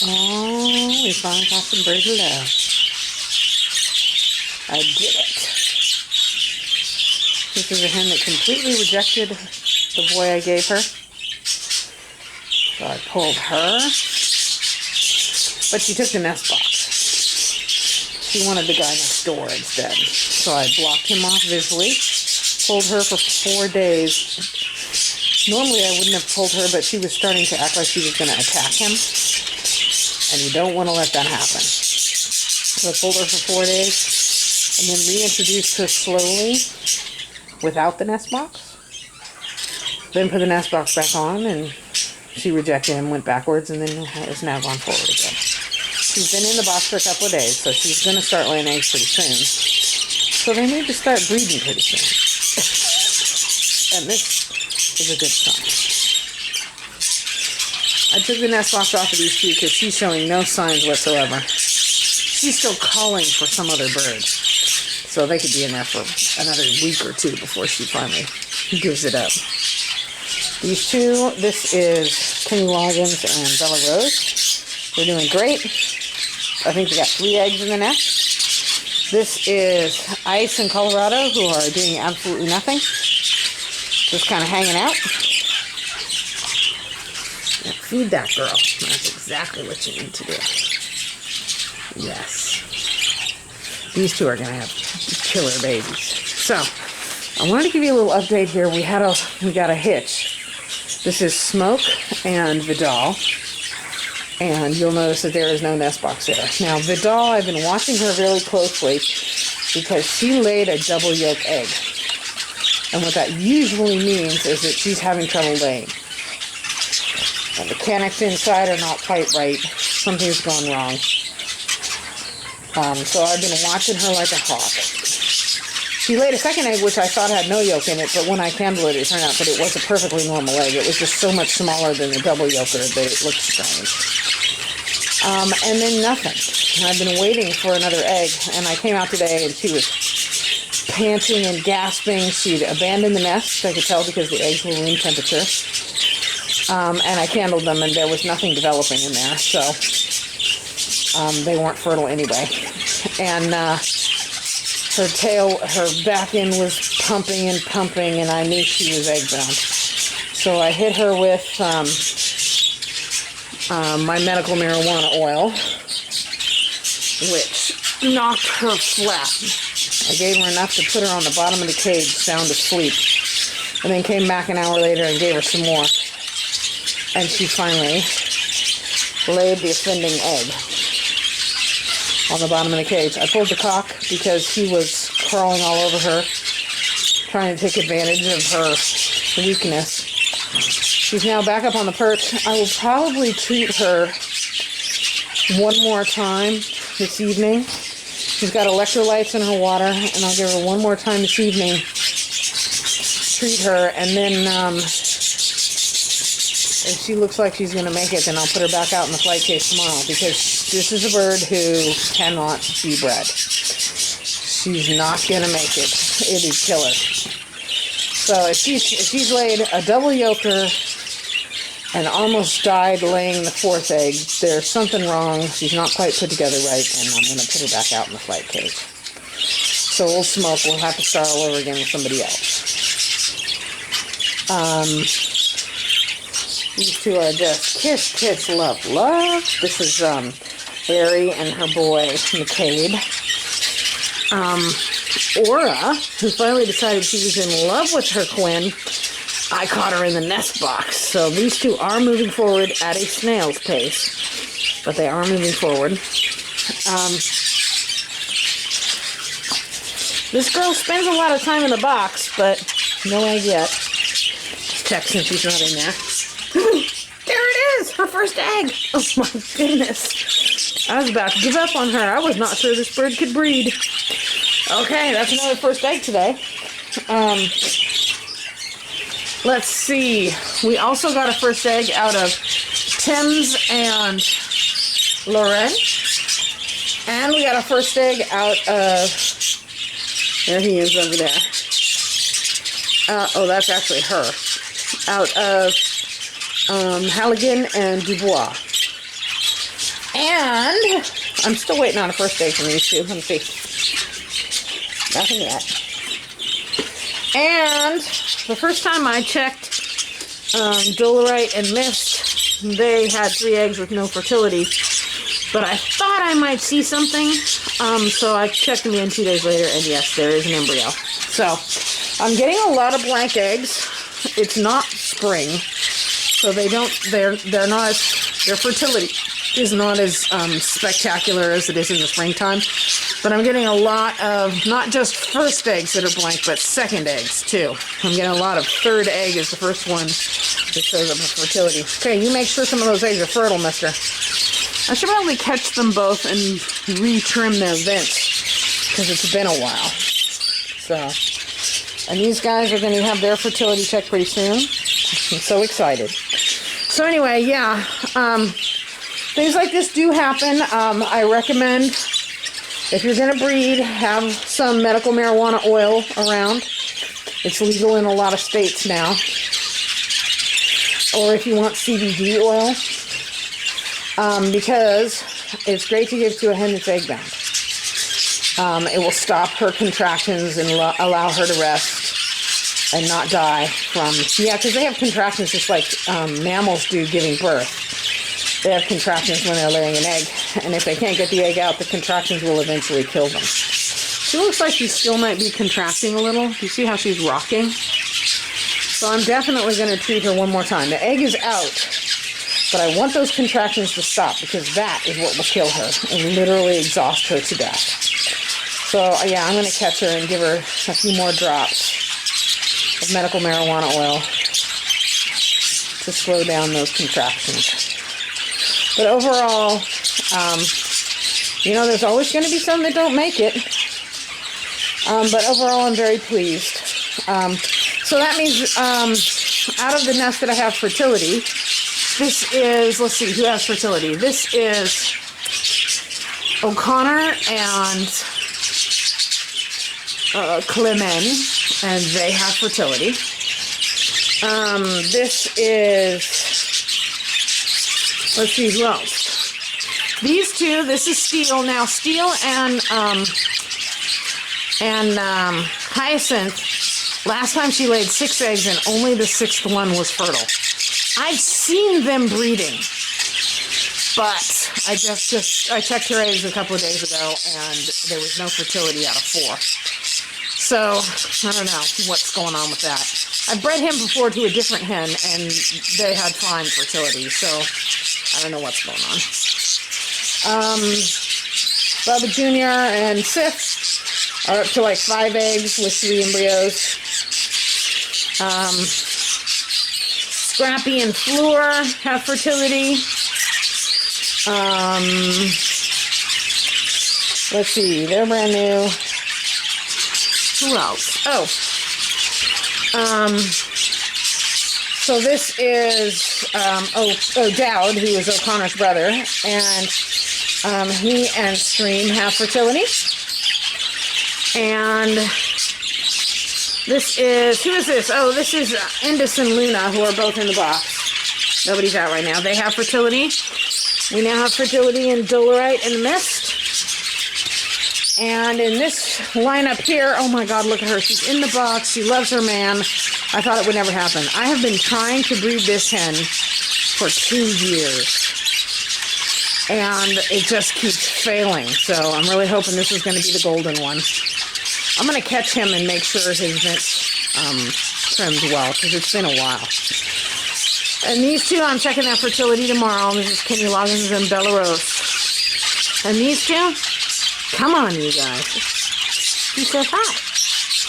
Oh, we finally got some birdie love. I did it. This is a hen that completely rejected the boy I gave her. So I pulled her, but she took the nest box. She wanted the guy next door instead. So I blocked him off visually, pulled her for 4 days. Normally I wouldn't have pulled her, but she was starting to act like she was going to attack him. And you don't want to let that happen. So I pulled her for 4 days and then reintroduced her slowly without the nest box. Then put the nest box back on, and she rejected him, went backwards, and then has now gone forward again. She's been in the box for a couple of days, so she's going to start laying eggs pretty soon. So they need to start breeding pretty soon. And this is a good sign. I took the nest box off of these two because she's showing no signs whatsoever. She's still calling for some other bird. So they could be in there for another week or two before she finally gives it up. These two, this is Kenny Loggins and Bella Rose. They're doing great. I think they got 3 eggs in the nest. This is Ice in Colorado, who are doing absolutely nothing. Just kind of hanging out. Yeah, feed that girl. That's exactly what you need to do. Yes. These two are going to have killer babies. So, I wanted to give you a little update here. We got a hitch. This is Smoke and Vidal. And you'll notice that there is no nest box there. Now, Vidal, I've been watching her very closely because she laid a double yolk egg. And what that usually means is that she's having trouble laying. The mechanics inside are not quite right. Something's gone wrong. So I've been watching her like a hawk. She laid a second egg, which I thought had no yolk in it, but when I candled it, it turned out that it was a perfectly normal egg. It was just so much smaller than the double yolker that it looked strange. And then nothing. I've been waiting for another egg, and I came out today, and she was panting and gasping. She'd abandoned the nest, I could tell, because the eggs were room temperature. And I candled them, and there was nothing developing in there, so they weren't fertile anyway. And her back end was pumping, and I knew she was egg-bound. So I hit her with my medical marijuana oil, which knocked her flat. I gave her enough to put her on the bottom of the cage, sound asleep, and then came back an hour later and gave her some more. And she finally laid the offending egg on the bottom of the cage. I pulled the cock because he was crawling all over her, trying to take advantage of her weakness. She's now back up on the perch. I will probably treat her one more time this evening. She's got electrolytes in her water, and I'll give her one more time this evening. Treat her, and then if she looks like she's going to make it, then I'll put her back out in the flight case tomorrow, because this is a bird who cannot be bred. She's not going to make it. It is killer. So if she's laid a double yolker and almost died laying the 4th egg, there's something wrong. She's not quite put together right, and I'm going to put her back out in the flight cage. So Old Smoke will have to start all over again with somebody else. These two are just kiss, love, love. This is Harry and her boy, McCabe. Aura, who finally decided she was in love with her Quinn, I caught her in the nest box. So these two are moving forward at a snail's pace, but they are moving forward. This girl spends a lot of time in the box, but no egg yet. Check since she's not in there. There it is! Her first egg! Oh my goodness. I was about to give up on her. I was not sure this bird could breed. Okay, that's another first egg today. Let's see. We also got a first egg out of Tim's and Lauren. And we got a first egg out of... There he is over there. Oh, that's actually her. Out of Halligan and Dubois. And I'm still waiting on a first egg from these two. Let me see. Nothing yet. And the first time I checked Dolerite and Mist, they had 3 eggs with no fertility. But I thought I might see something. So I checked them in 2 days later, and yes, there is an embryo. So I'm getting a lot of blank eggs. It's not spring, so they're not as, their fertility is not as spectacular as it is in the springtime. But I'm getting a lot of not just first eggs that are blank, but second eggs too. I'm getting a lot of third egg is the first one that shows up for fertility. Okay, you make sure some of those eggs are fertile, mister. I should probably catch them both and re-trim their vents because it's been a while. So, and these guys are going to have their fertility check pretty soon. I'm so excited. So anyway, yeah, things like this do happen. I recommend, if you're going to breed, have some medical marijuana oil around. It's legal in a lot of states now. Or if you want CBD oil, because it's great to give to a hen that's egg bound. It will stop her contractions and allow her to rest and not die from, yeah, because they have contractions just like mammals do giving birth. They have contractions when they're laying an egg, and if they can't get the egg out, the contractions will eventually kill them. She looks like she still might be contracting a little. You see how she's rocking? So I'm definitely going to treat her one more time. The egg is out, but I want those contractions to stop because that is what will kill her and literally exhaust her to death. So yeah, I'm going to catch her and give her a few more drops of medical marijuana oil to slow down those contractions. But overall, you know, there's always going to be some that don't make it. But overall, I'm very pleased. So that means out of the nest that I have fertility, this is, let's see, who has fertility? This is O'Connor and Clement, and they have fertility. This is, let's see, who else? These two, this is Steel. Now, Steel and Hyacinth, last time she laid 6 eggs and only the 6th one was fertile. I've seen them breeding, but I checked her eggs a couple of days ago and there was no fertility out of 4. So, I don't know what's going on with that. I've bred him before to a different hen, and they had fine fertility, so I don't know what's going on. Bubba Jr. and Sif are up to like 5 eggs with 3 embryos. Scrappy and Fleur have fertility. Let's see, they're brand new. Who else? Oh. So this is O'Dowd, who is O'Connor's brother, and he and Stream have fertility. And this is, who is this? Oh, this is Indus and Luna, who are both in the box. Nobody's out right now. They have fertility. We now have fertility in Dolerite and Mist. And in this lineup here, oh my God, look at her. She's in the box. She loves her man. I thought it would never happen. I have been trying to breed this hen for 2 years. And it just keeps failing. So I'm really hoping this is going to be the golden one. I'm going to catch him and make sure his vent's trimmed well, because it's been a while. And these two, I'm checking their fertility tomorrow. This is Kenny Loggins and Bella Rose. And these two, come on, you guys. He says hi.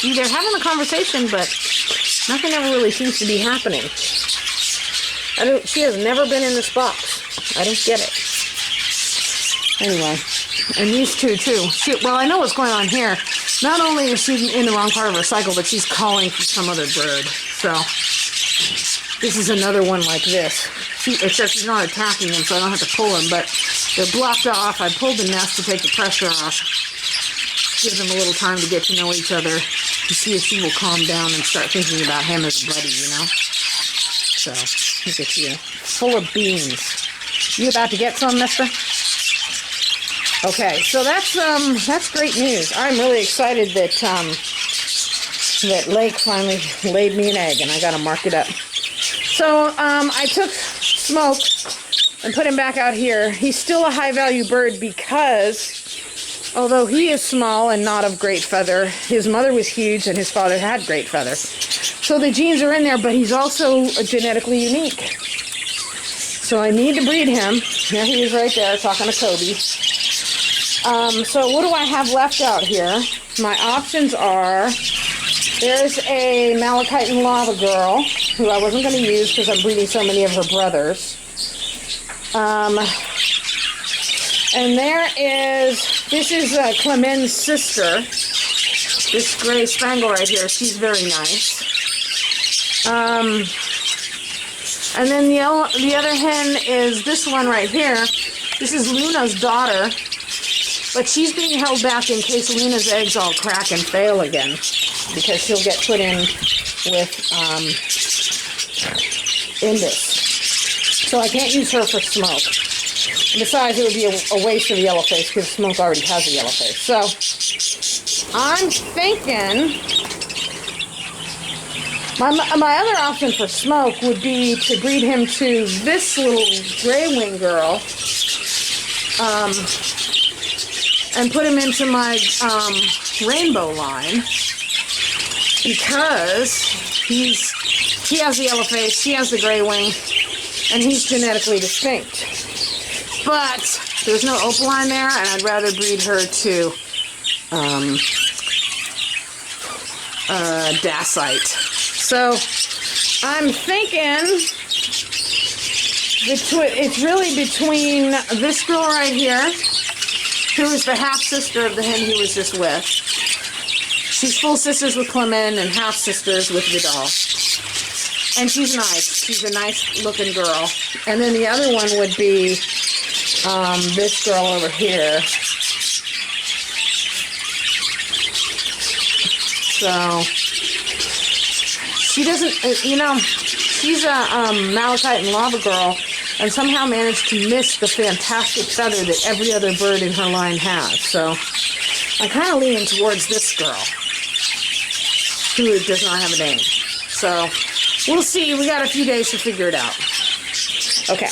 See, they're having a conversation, but nothing ever really seems to be happening. She has never been in this box. I don't get it. Anyway, and these two, too. Well, I know what's going on here. Not only is she in the wrong part of her cycle, but she's calling for some other bird. So, this is another one like this. Except she's not attacking them, so I don't have to pull them, but they're blocked off. I pulled the nest to take the pressure off. Give them a little time to get to know each other, to see if she will calm down and start thinking about him as a buddy, you know? So, look at you. Full of beans. You about to get some, mister? Okay, so that's great news. I'm really excited that that Lake finally laid me an egg, and I gotta mark it up. So I took Smoke and put him back out here. He's still a high-value bird because, although he is small and not of great feather, his mother was huge and his father had great feather. So the genes are in there, but he's also genetically unique. So I need to breed him. There he is right there talking to Kobe. So what do I have left out here? My options are, there's a Malachite and Lava Girl, who I wasn't going to use because I'm breeding so many of her brothers. And this is Clement's sister, this gray spangle right here. She's very nice. And then the other hen is this one right here. This is Luna's daughter, but she's being held back in case Luna's eggs all crack and fail again, because she'll get put in with Indus. So I can't use her for Smoke. And besides, it would be a waste of yellow face because Smoke already has a yellow face. So I'm thinking my other option for Smoke would be to breed him to this little gray wing girl, and put him into my rainbow line, because he has the yellow face, she has the gray wing, and he's genetically distinct. But there's no opaline there, and I'd rather breed her to Dacite. So I'm thinking it's really between this girl right here, who is the half-sister of the hen he was just with. She's full sisters with Clement and half-sisters with Vidal. And she's nice. She's a nice-looking girl. And then the other one would be this girl over here. So she doesn't, she's a Malachite and Lava Girl, and somehow managed to miss the fantastic feather that every other bird in her line has. So I'm kind of leaning towards this girl, who does not have a name. So we'll see. We got a few days to figure it out. Okay.